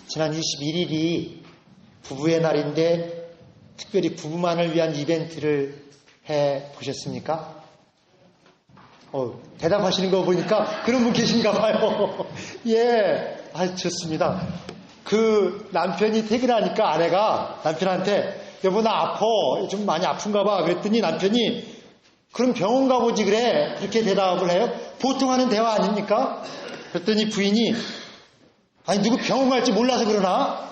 지난 21일이 부부의 날인데 특별히 부부만을 위한 이벤트를 해 보셨습니까? 대답하시는 거 보니까 그런 분 계신가 봐요. 예, 좋습니다. 그 남편이 퇴근하니까 아내가 남편한테 여보 나 아파 좀 많이 아픈가 봐 그랬더니 남편이 그럼 병원 가보지 그래 그렇게 대답을 해요. 보통 하는 대화 아닙니까? 그랬더니 부인이 아니 누구 병원 갈지 몰라서 그러나?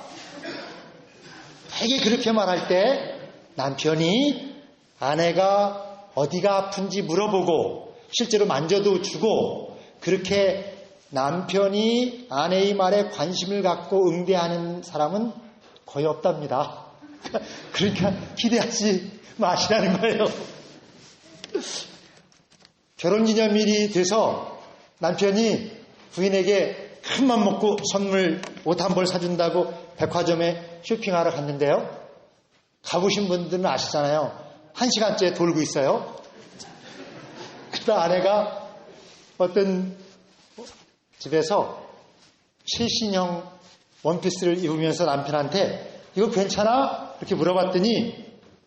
되게 그렇게 말할 때 남편이 아내가 어디가 아픈지 물어보고 실제로 만져도 주고 그렇게 남편이 아내의 말에 관심을 갖고 응대하는 사람은 거의 없답니다. 그러니까 기대하지 마시라는 거예요. 결혼기념일이 돼서 남편이 부인에게 큰맘 먹고 선물 옷 한 벌 사준다고 백화점에 쇼핑하러 갔는데요. 가보신 분들은 아시잖아요. 1시간째 돌고 있어요. 그러다 아내가 어떤 집에서 최신형 원피스를 입으면서 남편한테 이거 괜찮아? 이렇게 물어봤더니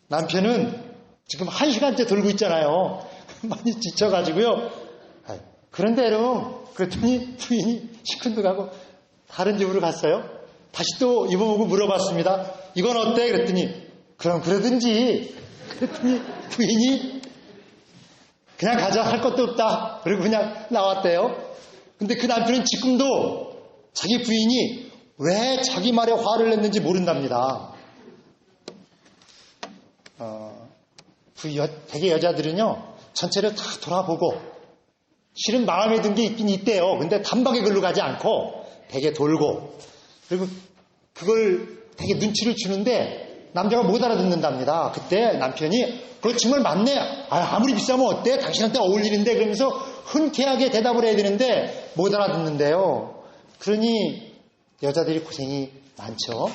남편은 지금 1시간째 돌고 있잖아요. 많이 지쳐가지고요. 그런데요. 그랬더니 부인이 시큰둥하고 다른 집으로 갔어요. 다시 또 입어보고 물어봤습니다. 이건 어때? 그랬더니 그럼 그러든지. 그랬더니 부인이 그냥 가자 할 것도 없다. 그리고 그냥 나왔대요. 근데 그 남편은 지금도 자기 부인이 왜 자기 말에 화를 냈는지 모른답니다. 되게 여자들은요 전체를 다 돌아보고 실은 마음에 든 게 있긴 있대요. 근데 단박에 글로 가지 않고 되게 돌고 그리고 그걸 되게 눈치를 주는데 남자가 못 알아듣는답니다. 그때 남편이 그거 정말 맞네. 아무리 비싸면 어때? 당신한테 어울리는데 그러면서 흔쾌하게 대답을 해야 되는데 못 알아듣는데요. 그러니 여자들이 고생이 많죠.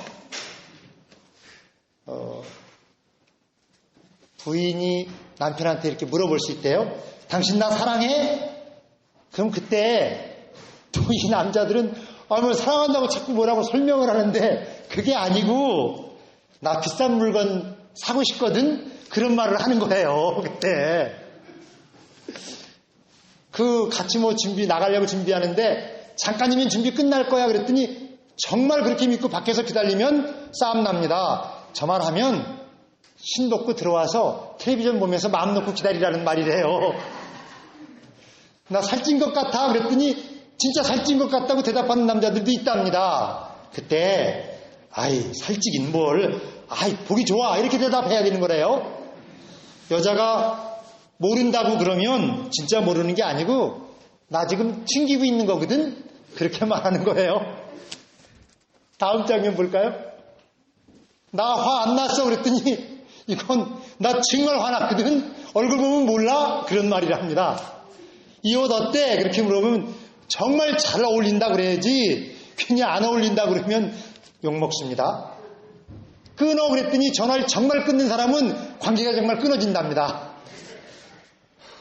부인이 남편한테 이렇게 물어볼 수 있대요. 당신 나 사랑해? 그럼 그때 또 이 남자들은 뭐 사랑한다고 자꾸 뭐라고 설명을 하는데 그게 아니고 나 비싼 물건 사고 싶거든? 그런 말을 하는 거예요. 그때 같이 나가려고 준비하는데 잠깐이면 준비 끝날 거야 그랬더니 정말 그렇게 믿고 밖에서 기다리면 싸움 납니다. 저 말하면 신 놓고 들어와서 텔레비전 보면서 마음 놓고 기다리라는 말이래요. 나 살찐 것 같아 그랬더니 진짜 살찐 것 같다고 대답하는 남자들도 있답니다. 그때 살찌긴 뭘 보기 좋아 이렇게 대답해야 되는 거래요. 여자가 모른다고 그러면 진짜 모르는 게 아니고 나 지금 튕기고 있는 거거든 그렇게 말하는 거예요. 다음 장면 볼까요? 나 화 안 났어 그랬더니 이건 나 정말 화났거든 얼굴 보면 몰라 그런 말이라 합니다. 이 옷 어때? 그렇게 물어보면 정말 잘 어울린다 그래야지 괜히 안 어울린다 그러면 욕먹습니다. 끊어 그랬더니 전화를 정말 끊는 사람은 관계가 정말 끊어진답니다.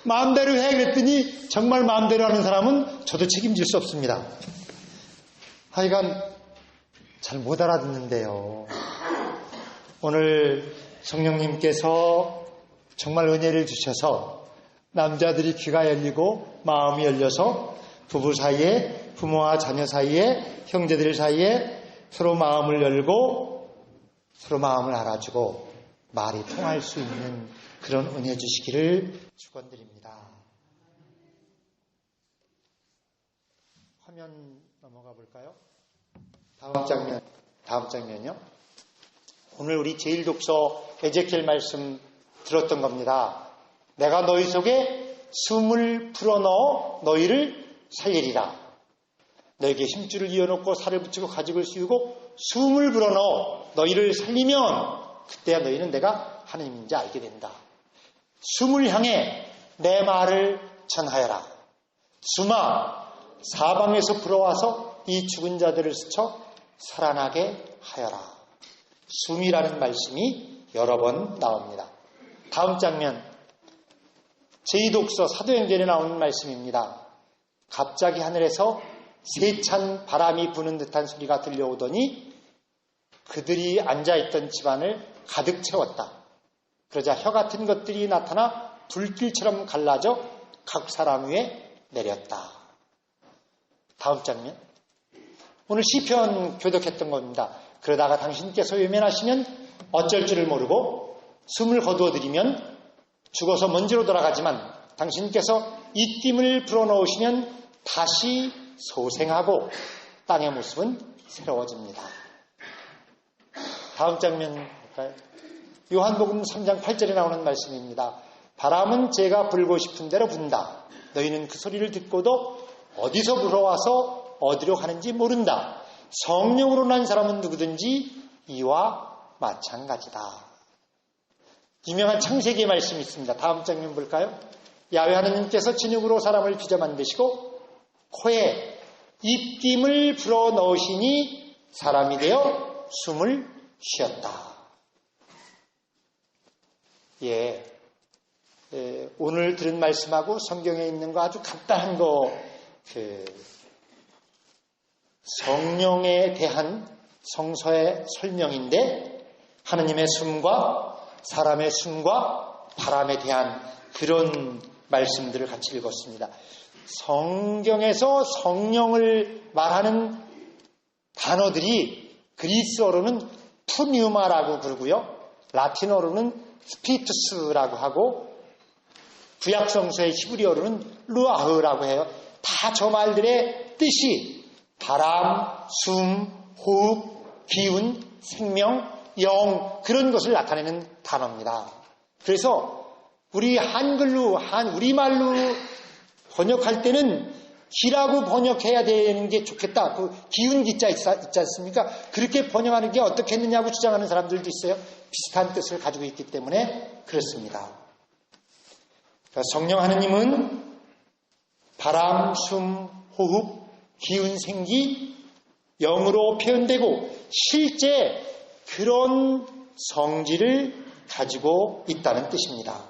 마음대로 해 그랬더니 정말 마음대로 하는 사람은 저도 책임질 수 없습니다. 하여간 잘 못 알아듣는데요. 오늘 성령님께서 정말 은혜를 주셔서 남자들이 귀가 열리고 마음이 열려서 부부 사이에 부모와 자녀 사이에 형제들 사이에 서로 마음을 열고 서로 마음을 알아주고 말이 통할 수 있는 그런 은혜 주시기를 축원드립니다. 화면 넘어가 볼까요? 다음 장면이요. 오늘 우리 제1독서 에제키엘 말씀 들었던 겁니다. 내가 너희 속에 숨을 불어넣어 너희를 살리리라. 너에게 힘줄을 이어놓고 살을 붙이고 가죽을 씌우고 숨을 불어넣어 너희를 살리면 그때야 너희는 내가 하나님인지 알게 된다. 숨을 향해 내 말을 전하여라. 숨아 사방에서 불어와서 이 죽은 자들을 스쳐 살아나게 하여라. 숨이라는 말씀이 여러 번 나옵니다. 다음 장면 제2독서 사도행전에 나오는 말씀입니다. 갑자기 하늘에서 세찬 바람이 부는 듯한 소리가 들려오더니 그들이 앉아있던 집안을 가득 채웠다. 그러자 혀 같은 것들이 나타나 불길처럼 갈라져 각 사람 위에 내렸다. 다음 장면. 오늘 시편 교독했던 겁니다. 그러다가 당신께서 외면하시면 어쩔 줄을 모르고 숨을 거두어들이면 죽어서 먼지로 돌아가지만 당신께서 입김을 불어넣으시면 다시 소생하고 땅의 모습은 새로워집니다. 다음 장면 볼까요? 요한복음 3장 8절에 나오는 말씀입니다. 바람은 재가 불고 싶은 대로 분다. 너희는 그 소리를 듣고도 어디서 불어와서 어디로 가는지 모른다. 성령으로 난 사람은 누구든지 이와 마찬가지다. 유명한 창세기의 말씀이 있습니다. 다음 장면 볼까요? 야훼 하나님께서 진흙으로 사람을 빚어 만드시고 코에 입김을 불어 넣으시니 사람이 되어 숨을 쉬었다. 오늘 들은 말씀하고 성경에 있는 거 아주 간단한 거, 성령에 대한 성서의 설명인데 하느님의 숨과 사람의 숨과 바람에 대한 그런 말씀들을 같이 읽었습니다. 성경에서 성령을 말하는 단어들이 그리스어로는 푸뉴마라고 부르고요. 라틴어로는 스피투스라고 하고 구약성서의 히브리어로는 루아흐라고 해요. 다 저 말들의 뜻이 바람, 숨, 호흡, 기운, 생명, 영 그런 것을 나타내는 단어입니다. 그래서 우리 한글로 우리말로 번역할 때는 기라고 번역해야 되는 게 좋겠다. 그 기운 기자 있지 않습니까? 그렇게 번역하는 게 어떻겠느냐고 주장하는 사람들도 있어요. 비슷한 뜻을 가지고 있기 때문에 그렇습니다. 성령 하느님은 바람, 숨, 호흡, 기운, 생기, 영으로 표현되고 실제 그런 성질을 가지고 있다는 뜻입니다.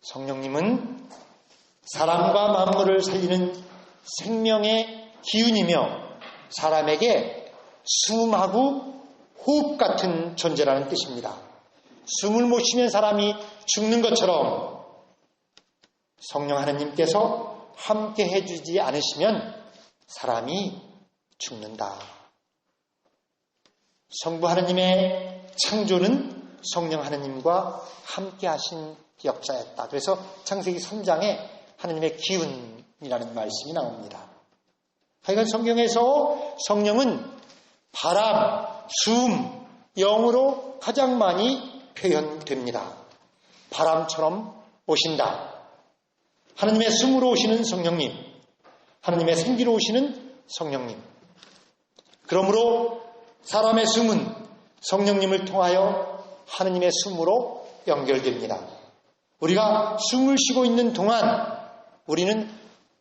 성령님은 사람과 만물을 살리는 생명의 기운이며 사람에게 숨하고 호흡 같은 존재라는 뜻입니다. 숨을 못 쉬면 사람이 죽는 것처럼 성령 하나님께서 함께 해주지 않으시면 사람이 죽는다. 성부 하나님의 창조는 성령 하나님과 함께 하신 역사였다. 그래서 창세기 3장에 하나님의 기운이라는 말씀이 나옵니다. 하여간 성경에서 성령은 바람, 숨, 영으로 가장 많이 표현됩니다. 바람처럼 오신다. 하나님의 숨으로 오시는 성령님, 하나님의 생기로 오시는 성령님. 그러므로 사람의 숨은 성령님을 통하여 하나님의 숨으로 연결됩니다. 우리가 숨을 쉬고 있는 동안 우리는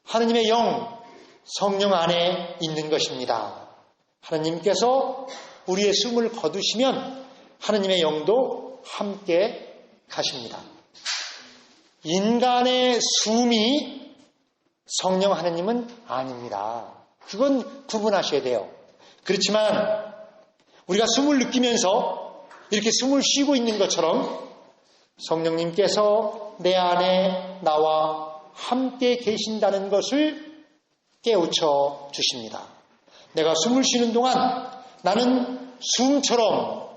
하나님의 영, 성령 안에 있는 것입니다. 하나님께서 우리의 숨을 거두시면 하나님의 영도 함께 가십니다. 인간의 숨이 성령 하나님은 아닙니다. 그건 구분하셔야 돼요. 그렇지만 우리가 숨을 느끼면서 이렇게 숨을 쉬고 있는 것처럼 성령님께서 내 안에 나와 함께 계신다는 것을 깨우쳐 주십니다. 내가 숨을 쉬는 동안 나는 숨처럼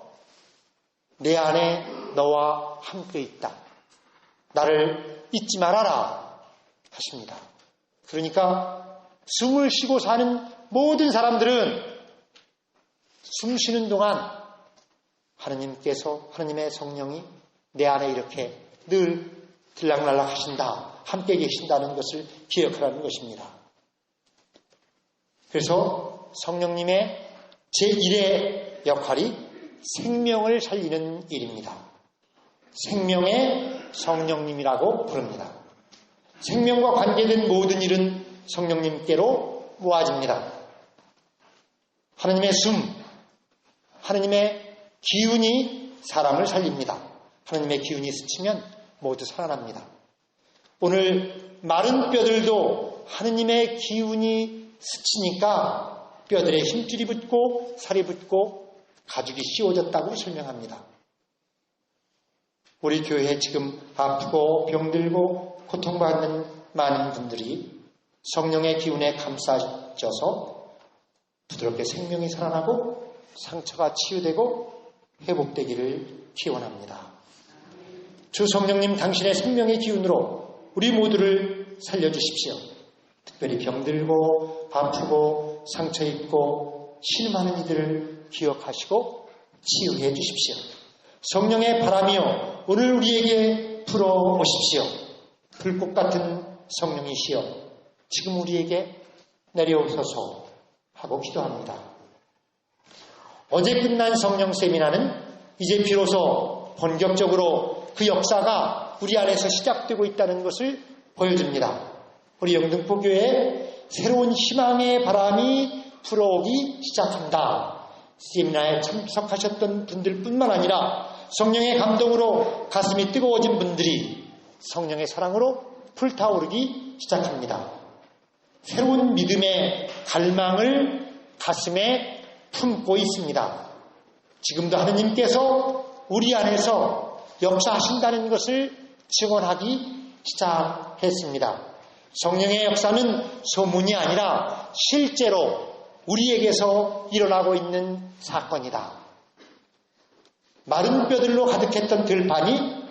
내 안에 너와 함께 있다. 나를 잊지 말아라 하십니다. 그러니까 숨을 쉬고 사는 모든 사람들은 숨 쉬는 동안 하나님께서, 하나님의 성령이 내 안에 이렇게 늘 들락날락 하신다, 함께 계신다는 것을 기억하라는 것입니다. 그래서 성령님의 제1의 역할이 생명을 살리는 일입니다. 생명의 성령님이라고 부릅니다. 생명과 관계된 모든 일은 성령님께로 모아집니다. 하나님의 숨, 하나님의 기운이 사람을 살립니다. 하나님의 기운이 스치면 모두 살아납니다. 오늘 마른 뼈들도 하느님의 기운이 스치니까 뼈들에 힘줄이 붙고 살이 붙고 가죽이 씌워졌다고 설명합니다. 우리 교회에 지금 아프고 병들고 고통받는 많은 분들이 성령의 기운에 감싸져서 부드럽게 생명이 살아나고 상처가 치유되고 회복되기를 기원합니다. 주 성령님 당신의 생명의 기운으로 우리 모두를 살려주십시오. 특별히 병들고 아프고 상처 입고 신음하는 이들을 기억하시고 치유해 주십시오. 성령의 바람이여 오늘 우리에게 불어오십시오. 불꽃 같은 성령이시여 지금 우리에게 내려오소서 하고 기도합니다. 어제 끝난 성령 세미나는 이제 비로소 본격적으로 그 역사가 우리 안에서 시작되고 있다는 것을 보여줍니다. 우리 영등포교회에 새로운 희망의 바람이 불어오기 시작한다. 세미나에 참석하셨던 분들뿐만 아니라 성령의 감동으로 가슴이 뜨거워진 분들이 성령의 사랑으로 불타오르기 시작합니다. 새로운 믿음의 갈망을 가슴에 품고 있습니다. 지금도 하느님께서 우리 안에서 역사하신다는 것을 증언하기 시작했습니다. 성령의 역사는 소문이 아니라 실제로 우리에게서 일어나고 있는 사건이다. 마른 뼈들로 가득했던 들판이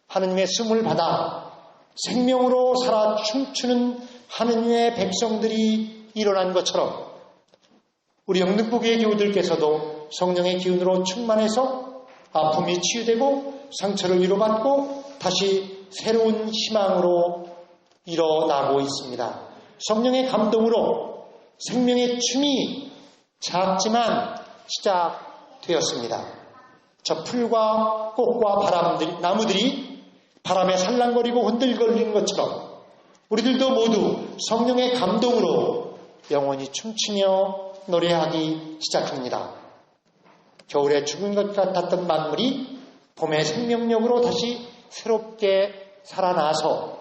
하느님의 숨을 받아 생명으로 살아 춤추는 하느님의 백성들이 일어난 것처럼 우리 영등포교회 교우들께서도 성령의 기운으로 충만해서 아픔이 치유되고 상처를 위로받고 다시 새로운 희망으로 일어나고 있습니다. 성령의 감동으로 생명의 춤이 작지만 시작되었습니다. 저 풀과 꽃과 나무들이 바람에 살랑거리고 흔들거리는 것처럼 우리들도 모두 성령의 감동으로 영원히 춤추며 노래하기 시작합니다. 겨울에 죽은 것 같았던 만물이 봄의 생명력으로 다시 새롭게 살아나서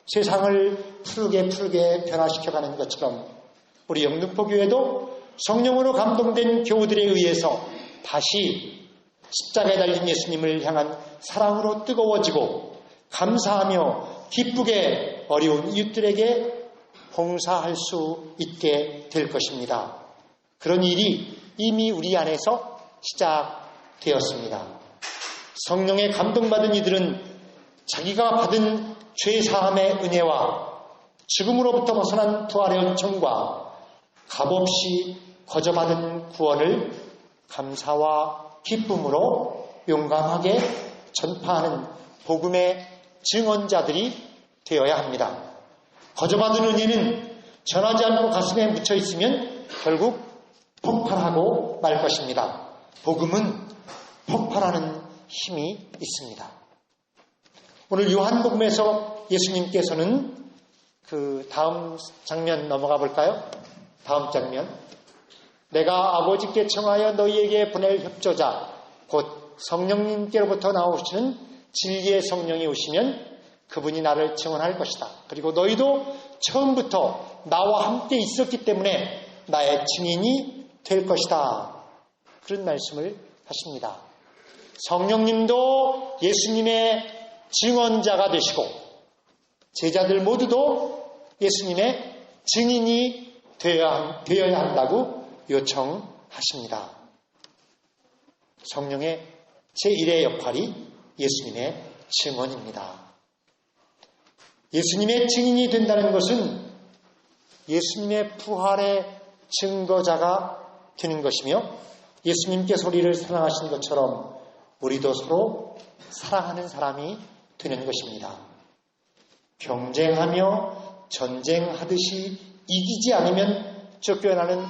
세상을 푸르게 변화시켜가는 것처럼 우리 영등포교회도 성령으로 감동된 교우들에 의해서 다시 십자가에 달린 예수님을 향한 사랑으로 뜨거워지고 감사하며 기쁘게 어려운 이웃들에게 봉사할 수 있게 될 것입니다. 그런 일이 이미 우리 안에서 시작되었습니다. 성령에 감동받은 이들은 자기가 받은 죄사함의 은혜와 죽음으로부터 벗어난 부활의 은총과 값없이 거저받은 구원을 감사와 기쁨으로 용감하게 전파하는 복음의 증언자들이 되어야 합니다. 거저받은 은혜는 전하지 않고 가슴에 묻혀 있으면 결국 폭발하고 말 것입니다. 복음은 폭발하는 힘이 있습니다. 오늘 요한복음에서 예수님께서는 그 다음 장면 넘어가 볼까요? 다음 장면. 내가 아버지께 청하여 너희에게 보낼 협조자 곧 성령님께로부터 나오시는 진리의 성령이 오시면 그분이 나를 증언할 것이다. 그리고 너희도 처음부터 나와 함께 있었기 때문에 나의 증인이 될 것이다. 그런 말씀을 하십니다. 성령님도 예수님의 증언자가 되시고 제자들 모두도 예수님의 증인이 되어야 한다고 요청하십니다. 성령의 제1의 역할이 예수님의 증언입니다. 예수님의 증인이 된다는 것은 예수님의 부활의 증거자가 되는 것이며 예수님께서 우리를 사랑하신 것처럼 우리도 서로 사랑하는 사람이 되는 것입니다. 경쟁하며 전쟁하듯이 이기지 않으면 쫓겨나는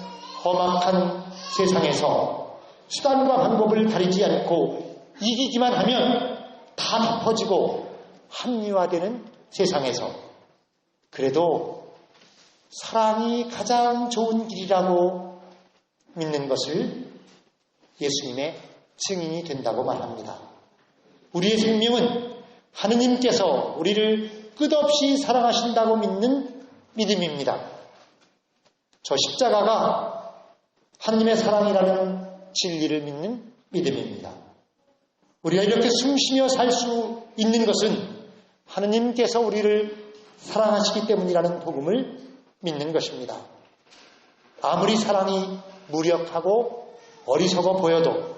험악한 세상에서 수단과 방법을 가리지 않고 이기기만 하면 다 덮어지고 합리화되는 세상에서 그래도 사랑이 가장 좋은 길이라고 믿는 것을 예수님의 증인이 된다고 말합니다. 우리의 생명은 하느님께서 우리를 끝없이 사랑하신다고 믿는 믿음입니다. 저 십자가가 하나님의 사랑이라는 진리를 믿는 믿음입니다. 우리가 이렇게 숨쉬며 살 수 있는 것은 하느님께서 우리를 사랑하시기 때문이라는 복음을 믿는 것입니다. 아무리 사랑이 무력하고 어리석어 보여도,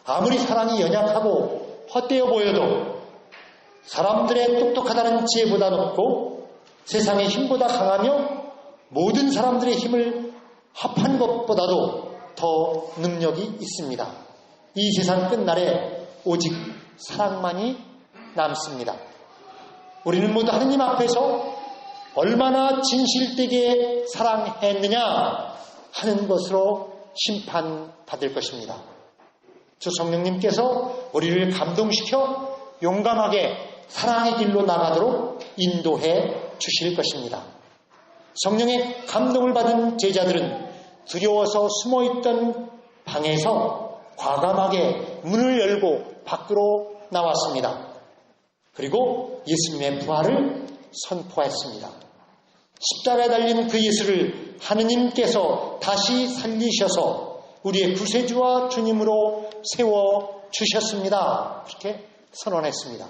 아무리 사랑이 연약하고 헛되어 보여도, 사람들의 똑똑하다는 지혜보다 높고 세상의 힘보다 강하며 모든 사람들의 힘을 합한 것보다도 더 능력이 있습니다. 이 세상 끝날에 오직 사랑만이 남습니다. 우리는 모두 하느님 앞에서 얼마나 진실되게 사랑했느냐 하는 것으로 심판받을 것입니다. 주 성령님께서 우리를 감동시켜 용감하게 사랑의 길로 나가도록 인도해 주실 것입니다. 성령의 감동을 받은 제자들은 두려워서 숨어있던 방에서 과감하게 문을 열고 밖으로 나왔습니다. 그리고 예수님의 부활을 선포했습니다. 십자가에 달린 그 예수를 하느님께서 다시 살리셔서 우리의 구세주와 주님으로 세워주셨습니다. 그렇게 선언했습니다.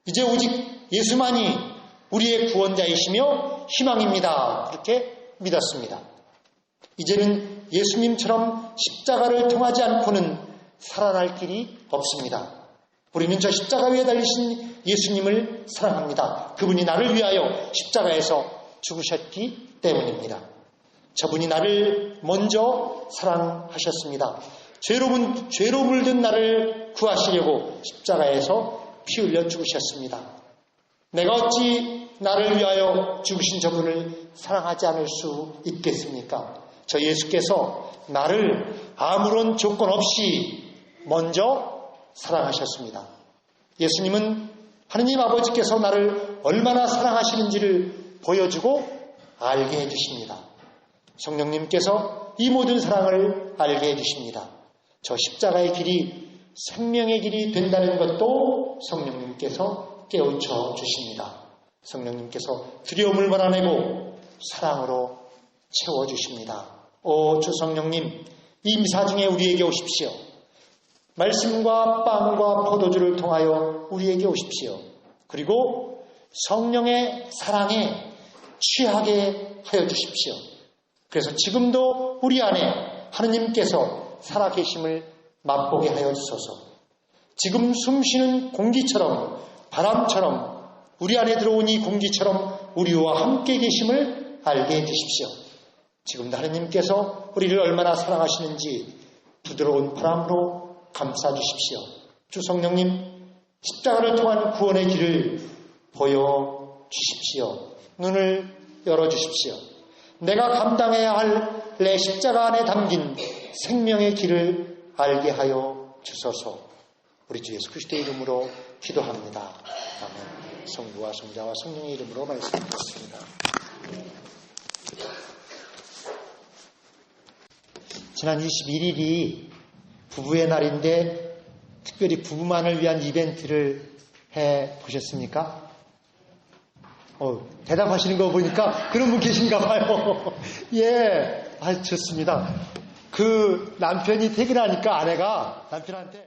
이제 오직 예수만이 우리의 구원자이시며 희망입니다. 그렇게 믿었습니다. 이제는 예수님처럼 십자가를 통하지 않고는 살아날 길이 없습니다. 우리는 저 십자가 위에 달리신 예수님을 사랑합니다. 그분이 나를 위하여 십자가에서 죽으셨기 때문입니다. 저분이 나를 먼저 사랑하셨습니다. 죄로 물든 나를 구하시려고 십자가에서 피 흘려 죽으셨습니다. 내가 어찌 나를 위하여 죽으신 저분을 사랑하지 않을 수 있겠습니까? 저 예수께서 나를 아무런 조건 없이 먼저 사랑하셨습니다. 예수님은 하느님 아버지께서 나를 얼마나 사랑하시는지를 보여주고 알게 해주십니다. 성령님께서 이 모든 사랑을 알게 해주십니다. 저 십자가의 길이 생명의 길이 된다는 것도 성령님께서 깨우쳐 주십니다. 성령님께서 두려움을 몰아내고 사랑으로 채워주십니다. 오 주 성령님, 이 미사 중에 우리에게 오십시오. 말씀과 빵과 포도주를 통하여 우리에게 오십시오. 그리고 성령의 사랑에 취하게 하여 주십시오. 그래서 지금도 우리 안에 하느님께서 살아계심을 맛보게 하여 주소서. 지금 숨쉬는 공기처럼, 바람처럼 우리 안에 들어온 이 공기처럼 우리와 함께 계심을 알게 해주십시오. 지금도 하느님께서 우리를 얼마나 사랑하시는지 부드러운 바람으로 감싸주십시오. 주 성령님, 십자가를 통한 구원의 길을 보여주십시오. 눈을 열어주십시오. 내가 감당해야 할 내 십자가 안에 담긴 생명의 길을 알게 하여 주소서. 우리 주 예수 그리스도의 이름으로 기도합니다. 아멘. 성부와 성자와 성령의 이름으로 말씀드렸습니다. 지난 21일이 부부의 날인데 특별히 부부만을 위한 이벤트를 해 보셨습니까? 대답하시는 거 보니까 그런 분 계신가 봐요. 예, 좋습니다. 그 남편이 퇴근하니까 아내가 남편한테